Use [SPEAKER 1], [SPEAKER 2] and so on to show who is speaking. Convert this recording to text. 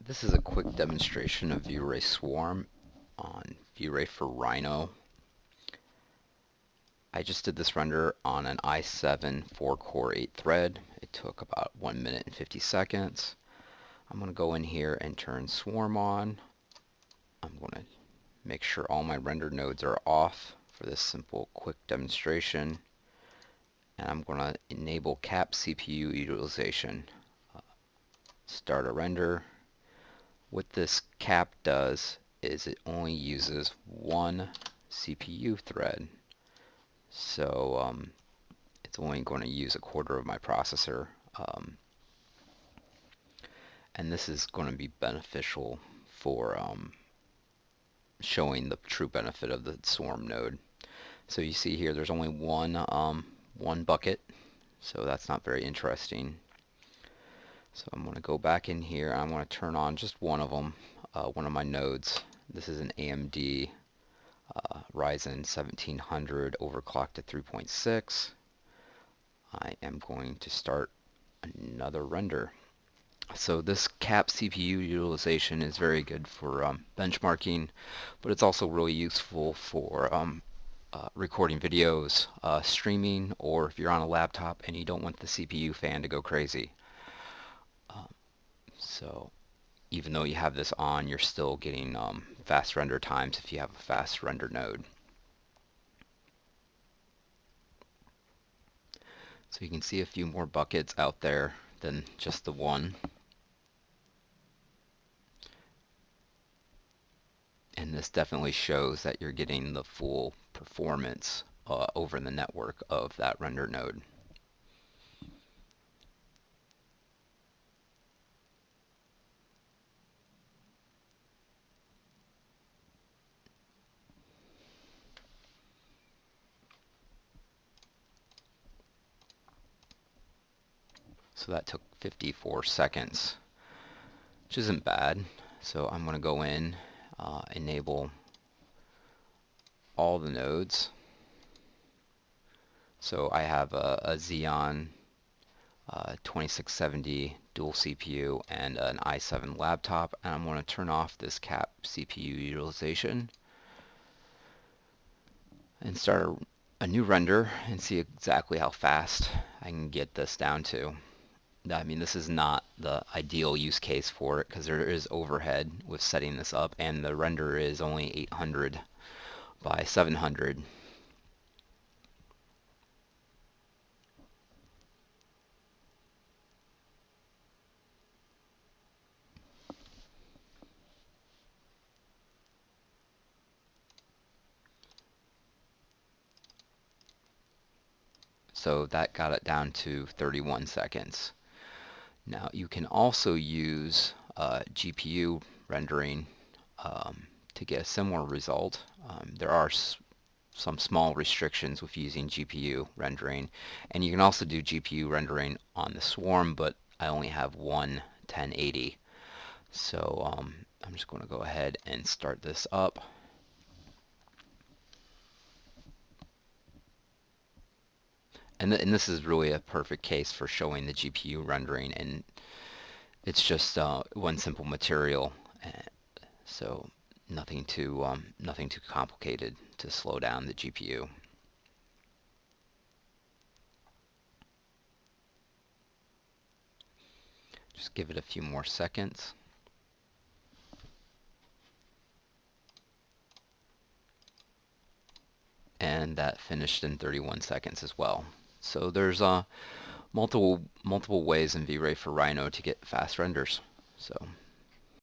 [SPEAKER 1] This is a quick demonstration of DR Swarm on DR for Rhino. I just did this render on an i7 4-core 8-thread. It took about 1 minute and 50 seconds. I'm going to go in here and turn Swarm on. I'm going to make sure all my render nodes are off for this simple quick demonstration. And I'm going to enable cap CPU utilization. Start a render. What this cap does is it only uses one CPU thread, so it's only going to use a quarter of my processor, and this is going to be beneficial for showing the true benefit of the Swarm node. So you see here there's only one bucket, so that's not very interesting. So I'm going to go back in here and I'm going to turn on just one of them, one of my nodes. This is an AMD Ryzen 1700 overclocked to 3.6. I am going to start another render. So this cap CPU utilization is very good for benchmarking, but it's also really useful for recording videos, streaming, or if you're on a laptop and you don't want the CPU fan to go crazy. So even though you have this on, you're still getting fast render times if you have a fast render node. So you can see a few more buckets out there than just the one. And this definitely shows that you're getting the full performance over the network of that render node. So that took 54 seconds, which isn't bad. So I'm going to go in, enable all the nodes. So I have a Xeon 2670 dual CPU and an i7 laptop, and I'm going to turn off this cap CPU utilization and start a new render and see exactly how fast I can get this down to. I mean, this is not the ideal use case for it because there is overhead with setting this up, and the render is only 800 by 700. So that got it down to 31 seconds. Now you can also use GPU rendering to get a similar result. There are some small restrictions with using GPU rendering, and you can also do GPU rendering on the Swarm, but I only have one 1080. So I'm just going to go ahead and start this up. And this is really a perfect case for showing the GPU rendering, and it's just one simple material, so nothing too complicated to slow down the GPU. Just give it a few more seconds. And that finished in 31 seconds as well. So there's multiple ways in V-Ray for Rhino to get fast renders. So